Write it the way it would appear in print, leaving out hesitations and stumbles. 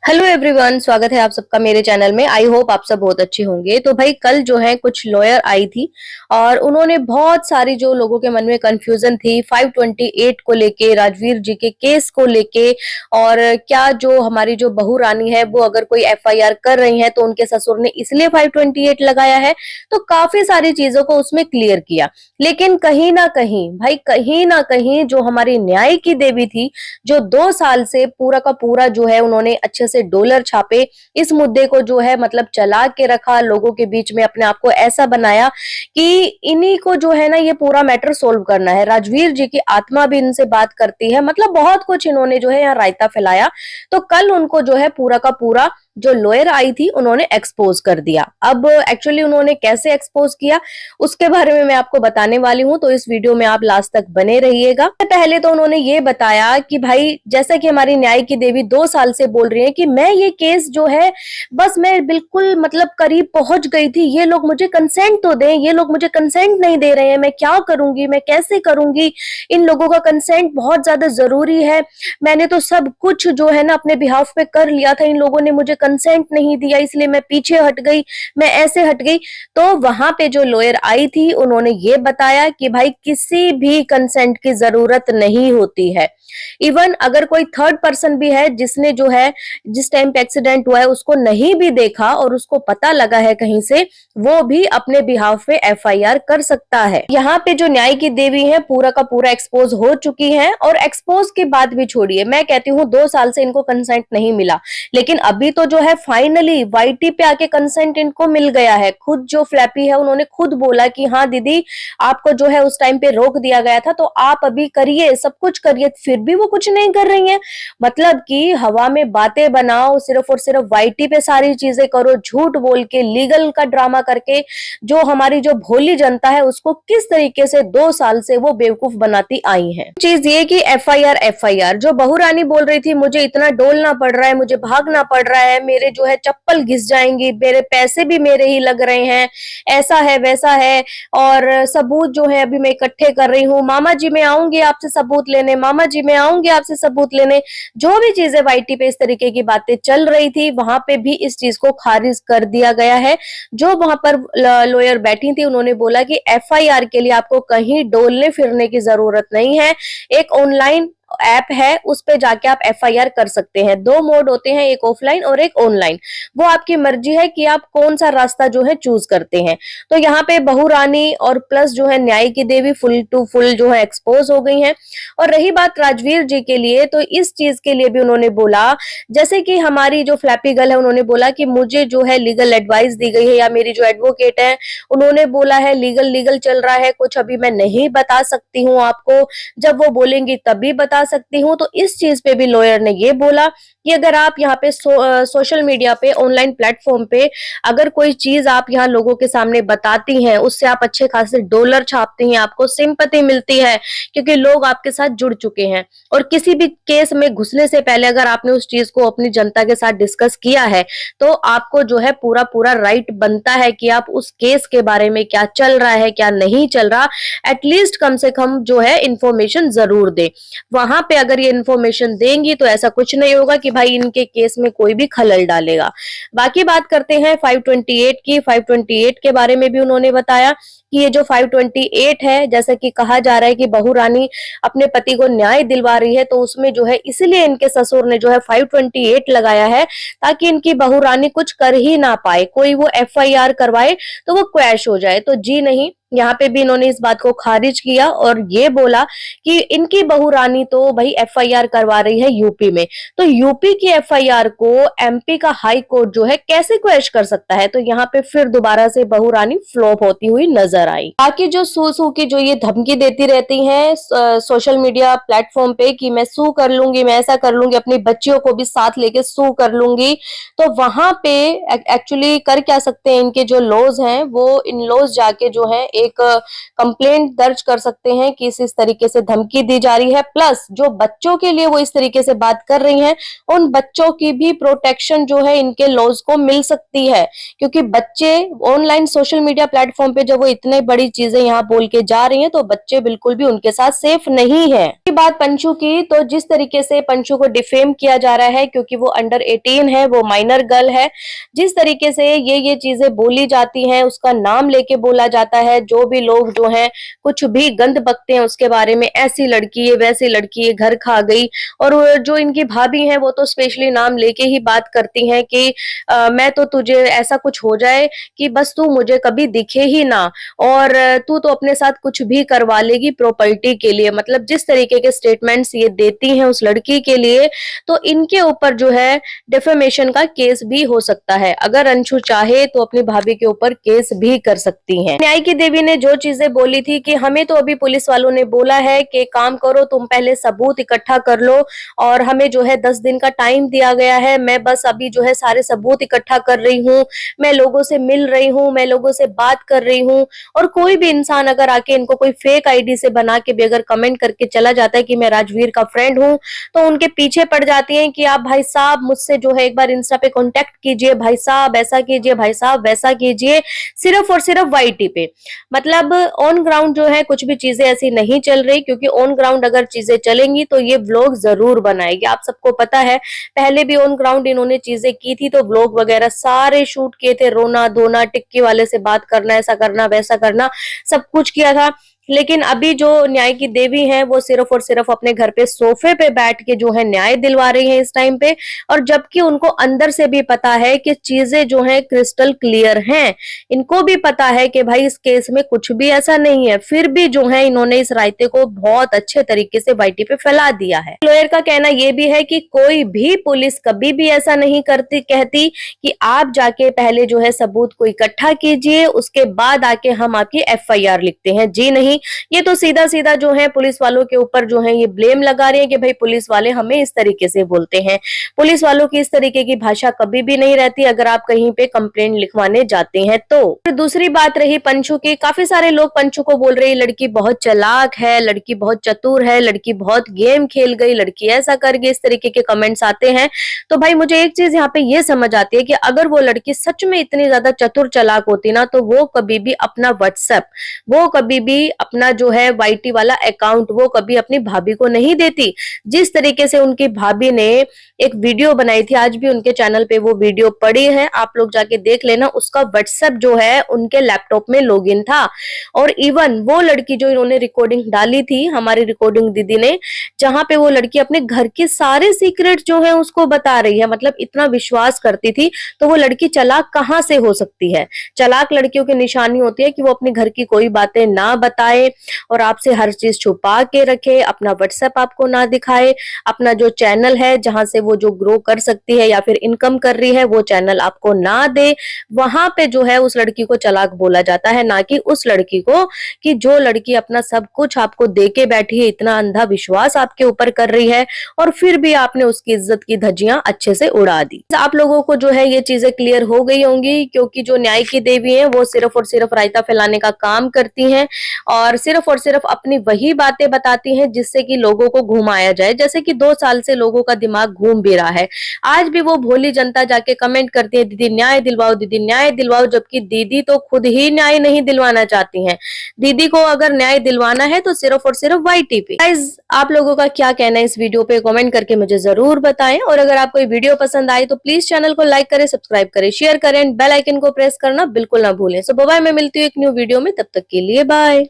Hello everyone, स्वागत है आप सबका मेरे चैनल में। आई होप आप सब बहुत अच्छे होंगे। तो भाई कल जो है कुछ लॉयर आई थी और उन्होंने बहुत सारी जो लोगों के मन में कंफ्यूजन थी 528 को लेके, राजवीर जी के केस को लेके, और क्या जो हमारी जो बहू रानी है वो अगर कोई एफआईआर कर रही है तो उनके ससुर ने इसलिए 528 लगाया है। तो काफी सारी चीजों को उसमें क्लियर किया। लेकिन कहीं ना कहीं भाई, कहीं ना कहीं जो हमारी न्याय की देवी थी, जो 2 साल से पूरा का पूरा जो है उन्होंने अच्छे से डॉलर छापे, इस मुद्दे को जो है मतलब चला के रखा, लोगों के बीच में अपने आप को ऐसा बनाया कि इन्हीं को जो है ना ये पूरा मैटर सोल्व करना है। राजवीर जी की आत्मा भी इनसे बात करती है, मतलब बहुत कुछ इन्होंने जो है यहाँ रायता फैलाया। तो कल उनको जो है पूरा का पूरा जो लॉयर आई थी उन्होंने एक्सपोज कर दिया। अब एक्चुअली उन्होंने कैसे एक्सपोज किया उसके बारे में मैं आपको बताने वाली हूं, तो इस वीडियो में आप लास्ट तक बने रहिएगा। पहले तो उन्होंने ये बताया कि भाई जैसा कि हमारी न्याय की देवी 2 साल से बोल रही है कि मैं ये केस जो है बस मैं बिल्कुल मतलब करीब पहुंच गई थी, ये लोग मुझे कंसेंट तो दें, ये लोग मुझे कंसेंट नहीं दे रहे हैं, मैं क्या करूंगी, मैं कैसे करूंगी, इन लोगों का कंसेंट बहुत ज्यादा जरूरी है। मैंने तो सब कुछ जो है ना अपने बिहाफ पे कर लिया था, इन लोगों ने मुझे कंसेंट नहीं दिया, इसलिए मैं पीछे हट गई, मैं ऐसे हट गई। तो वहां पे जो लॉयर आई थी उन्होंने ये बताया कि भाई किसी भी कंसेंट की जरूरत नहीं होती है। इवन अगर कोई थर्ड पर्सन भी है जिसने जो है जिस टाइम पे एक्सीडेंट हुआ है उसको नहीं भी देखा और उसको पता लगा है कहीं से, वो भी अपने बिहाफ पे एफआईआर कर सकता है। यहाँ पे जो न्याय की देवी है पूरा का पूरा एक्सपोज हो चुकी है। और एक्सपोज की बात भी छोड़िए, मैं कहती हूँ 2 साल से इनको कंसेंट नहीं मिला, लेकिन अभी तो जो है फाइनली वाईटी पे आके कंसेंट इनको मिल गया है। खुद जो फ्लैपी है उन्होंने खुद बोला कि हाँ दीदी, आपको जो है उस टाइम पे रोक दिया गया था तो आप अभी करिए, सब कुछ करिए, फिर भी वो कुछ नहीं कर रही हैं। मतलब कि हवा में बातें बनाओ, सिर्फ और सिर्फ वाईटी पे सारी चीजें करो, झूठ बोल के लीगल का ड्रामा करके जो हमारी जो भोली जनता है उसको किस तरीके से 2 साल से वो बेवकूफ बनाती आई हैं। चीज ये कि एफआईआर एफआईआर जो बहू रानी बोल रही थी मुझे इतना डोलना पड़ रहा है, मुझे भागना पड़ रहा है, मेरे जो है चप्पल घिस जाएंगी, मेरे पैसे भी मेरे ही लग रहे हैं, ऐसा है वैसा है, और सबूत जो है अभी मैं इकट्ठे कर रही हूँ, मामा जी मैं आऊंगी आपसे सबूत लेने, मामा जी मैं आऊंगी आपसे सबूत लेने, जो भी चीजें वाईटी पे इस तरीके की बातें चल रही थी वहां पे भी इस चीज को खारिज कर दिया गया है। जो वहां पर लॉयर बैठी थी उन्होंने बोला कि एफआईआर के लिए आपको कहीं डोलने फिरने की जरूरत नहीं है, एक ऑनलाइन ऐप है उस पे जाके आप एफआईआर कर सकते हैं। 2 मोड होते हैं, एक ऑफलाइन और एक ऑनलाइन, वो आपकी मर्जी है कि आप कौन सा रास्ता जो है चूज करते हैं। तो यहाँ पे बहू रानी और प्लस जो है न्याय की देवी फुल टू फुल जो है एक्सपोज हो गई हैं। और रही बात राजवीर जी के लिए, तो इस चीज के लिए भी उन्होंने बोला, जैसे कि हमारी जो फ्लैपी गर्ल है उन्होंने बोला कि मुझे जो है लीगल एडवाइस दी गई है, या मेरी जो एडवोकेट है उन्होंने बोला है लीगल लीगल चल रहा है, कुछ अभी मैं नहीं बता सकती हूँ आपको, जब वो बोलेंगी तभी बता सकती हूँ। तो इस चीज पे भी लॉयर ने ये बोला कि अगर आप यहाँ पे सोशल मीडिया पे, ऑनलाइन प्लेटफॉर्म पे अगर कोई चीज आप यहाँ लोगों के सामने बताती हैं, उससे आप अच्छे खासे डॉलर छापती हैं, आपको सिंपैथी मिलती है क्योंकि लोग आपके साथ जुड़ चुके हैं, और किसी भी केस में घुसने से पहले अगर आपने उस चीज को अपनी जनता के साथ डिस्कस किया है तो आपको जो है पूरा पूरा राइट बनता है कि आप उस केस के बारे में क्या चल रहा है क्या नहीं चल रहा, एटलीस्ट कम से कम जो है इंफॉर्मेशन जरूर दे। वहां पे अगर ये इंफॉर्मेशन देंगी तो ऐसा कुछ नहीं होगा कि भाई इनके केस में कोई भी खलल डालेगा। बाकी बात करते हैं 528 की। 528 के बारे में भी उन्होंने बताया कि ये जो 528 है, जैसा कि कहा जा रहा है कि बहू रानी अपने पति को न्याय दिलवा रही है, तो उसमें जो है इसलिए इनके ससुर ने जो है 528 लगाया है ताकि इनकी बहू रानी कुछ कर ही ना पाए, कोई वो एफआईआर करवाए तो वो क्रैश हो जाए। तो जी नहीं, यहाँ पे भी इन्होंने इस बात को खारिज किया और ये बोला कि इनकी बहू रानी तो भाई एफआईआर करवा रही है यूपी में, तो यूपी की एफआईआर को एमपी का हाई कोर्ट जो है कैसे क्वेश कर सकता है। तो यहाँ पे फिर दोबारा से बहू रानी फ्लॉप होती हुई नजर आई। बाकी जो सू की जो ये धमकी देती रहती हैं सोशल मीडिया प्लेटफॉर्म पे कि मैं सू कर लूंगी, मैं ऐसा कर लूंगी, अपनी बच्चियों को भी साथ लेके सू कर लूंगी, तो वहां पे एक्चुअली कर क्या सकते हैं, इनके जो लॉज हैं वो इन लॉज जाके जो है एक कंप्लेंट दर्ज कर सकते हैं कि इस तरीके से धमकी दी जा रही है। प्लस जो बच्चों के लिए वो इस तरीके से बात कर रही हैं, उन बच्चों की भी प्रोटेक्शन जो है इनके लॉज को मिल सकती है, क्योंकि बच्चे ऑनलाइन सोशल मीडिया प्लेटफॉर्म पे जब वो इतने इतने बड़ी चीजें यहाँ बोल के जा रही हैं, तो बच्चे बिल्कुल भी उनके साथ सेफ नहीं है। बात पंचू की, तो जिस तरीके से पंचू को डिफेम किया जा रहा है क्योंकि वो अंडर 18 है, वो माइनर गर्ल है, जिस तरीके से ये चीजें बोली जाती हैं, उसका नाम लेके बोला जाता है, जो भी लोग जो हैं कुछ भी गंद बकते हैं उसके बारे में, ऐसी लड़की है वैसी लड़की है, घर खा गई। और जो इनकी भाभी है वो तो स्पेशली नाम लेके ही बात करती हैं कि मैं तो तुझे ऐसा कुछ हो जाए कि बस तू मुझे कभी दिखे ही ना, और तू तो अपने साथ कुछ भी करवा लेगी प्रॉपर्टी के लिए। मतलब जिस तरीके के स्टेटमेंट्स ये देती हैं उस लड़की के लिए, तो इनके ऊपर जो है डिफेमेशन का केस भी हो सकता है। अगर अंशु चाहे तो अपनी भाभी के ऊपर केस भी कर सकती हैं। न्याय की देवी ने जो चीजें बोली थी कि हमें तो अभी पुलिस वालों ने बोला है कि काम करो, तुम पहले सबूत इकट्ठा कर लो, और हमें जो है 10 दिन का टाइम दिया गया है। मैं बस अभी जो है सारे सबूत इकट्ठा कर रही हूँ, मैं लोगों से मिल रही हूँ, मैं लोगों से बात कर रही हूँ। और कोई भी इंसान अगर आके इनको कोई फेक आईडी से बना के भी अगर कमेंट करके चला जाता है कि मैं राजवीर का फ्रेंड हूँ, तो उनके पीछे पड़ जाती हैं कि आप भाई साहब मुझसे जो है एक बार इंस्टा पे कांटेक्ट कीजिए, भाई साहब ऐसा कीजिए, भाई साहब वैसा कीजिए, सिर्फ और सिर्फ वाईटी पे। मतलब ऑन ग्राउंड जो है कुछ भी चीजें ऐसी नहीं चल रही, क्योंकि ऑन ग्राउंड अगर चीजें चलेंगी तो ये व्लॉग जरूर बनाएगी। आप सबको पता है पहले भी ऑन ग्राउंड इन्होंने चीजें की थी, तो व्लॉग वगैरह सारे शूट किए थे, रोना धोना, टिक्की वाले से बात करना, ऐसा करना वैसा करना, सब कुछ किया था। लेकिन अभी जो न्याय की देवी हैं वो सिर्फ और सिर्फ अपने घर पे सोफे पे बैठ के जो है न्याय दिलवा रही हैं इस टाइम पे, और जबकि उनको अंदर से भी पता है कि चीजें जो है क्रिस्टल क्लियर हैं। इनको भी पता है कि भाई इस केस में कुछ भी ऐसा नहीं है, फिर भी जो है इन्होंने इस रायते को बहुत अच्छे तरीके से वाईटी पे फैला दिया है। लॉयर का कहना यह भी है कि कोई भी पुलिस कभी भी ऐसा नहीं कहती कि आप जाके पहले जो है सबूत को इकट्ठा कीजिए, उसके बाद आके हम आपकी FIR लिखते हैं। जी नहीं, ये तो सीधा सीधा जो है पुलिस वालों के ऊपर जो है ये ब्लेम लगा रहे हैं कि भाई पुलिस वाले हमें इस तरीके से बोलते हैं। पुलिस वालों की इस तरीके की भाषा कभी भी नहीं रहती अगर आप कहीं पे कंप्लेंट लिखवाने जाते हैं तो। फिर दूसरी बात रही पंचू की, काफी सारे लोग पंचू को बोल रहे हैं लड़की बहुत चालाक है, लड़की बहुत चतुर है, लड़की बहुत गेम खेल गई, लड़की ऐसा कर गई, इस तरीके के कमेंट्स आते हैं। तो भाई मुझे एक चीज यहाँ पे ये समझ आती है कि अगर वो लड़की सच में इतनी ज्यादा चतुर चालाक होती ना, तो वो कभी भी अपना व्हाट्सएप, वो कभी भी अपना जो है वाईटी वाला अकाउंट वो कभी अपनी भाभी को नहीं देती। जिस तरीके से उनकी भाभी ने एक वीडियो बनाई थी, आज भी उनके चैनल पे वो वीडियो पड़ी है, आप लोग जाके देख लेना। उसका व्हाट्सएप जो है उनके लैपटॉप में लॉगिन था, और इवन वो लड़की जो इन्होंने रिकॉर्डिंग डाली थी हमारी रिकॉर्डिंग दीदी ने, जहां पे वो लड़की अपने घर के सारे सीक्रेट जो है उसको बता रही है। मतलब इतना विश्वास करती थी, तो वो लड़की चालाक कहां से हो सकती है? चालाक लड़कियों की निशानी होती है कि वो अपने घर की कोई बातें ना बताए और आपसे हर चीज छुपा के रखे, अपना व्हाट्सएप आपको ना दिखाए, अपना जो चैनल है जहां से वो जो ग्रो कर सकती है या फिर इनकम कर रही है वो चैनल आपको ना दे। वहां पे जो है उस लड़की को चालाक बोला जाता है, ना कि उस लड़की को कि जो लड़की अपना सब कुछ आपको दे के बैठी है, इतना अंधा विश्वास आपके ऊपर कर रही है, और फिर भी आपने उसकी इज्जत की धज्जियां अच्छे से उड़ा दी। आप लोगों को जो है ये चीजें क्लियर हो गई होंगी, क्योंकि जो न्याय की देवी है वो सिर्फ और सिर्फ रायता फैलाने का काम करती हैं, और सिर्फ अपनी वही बातें बताती हैं जिससे कि लोगों को घुमाया जाए। जैसे कि 2 साल से लोगों का दिमाग घूम भी रहा है, आज भी वो भोली जनता जाके कमेंट करती है दीदी न्याय दिलवाओ, दीदी न्याय दिलवाओ, जबकि दीदी तो खुद ही न्याय नहीं दिलवाना चाहती हैं। दीदी को अगर न्याय दिलवाना है तो सिर्फ और सिर्फ वाईटी पे। गाइस, आप लोगों का क्या कहना है इस वीडियो पे कमेंट करके मुझे जरूर बताएं, और अगर आपको ये वीडियो पसंद आई तो प्लीज चैनल को लाइक करें, सब्सक्राइब करें, शेयर करें, बेल आइकन को प्रेस करना बिल्कुल ना भूलें। सो बाय, मैं मिलती हूँ एक न्यू वीडियो में, तब तक के लिए बाय।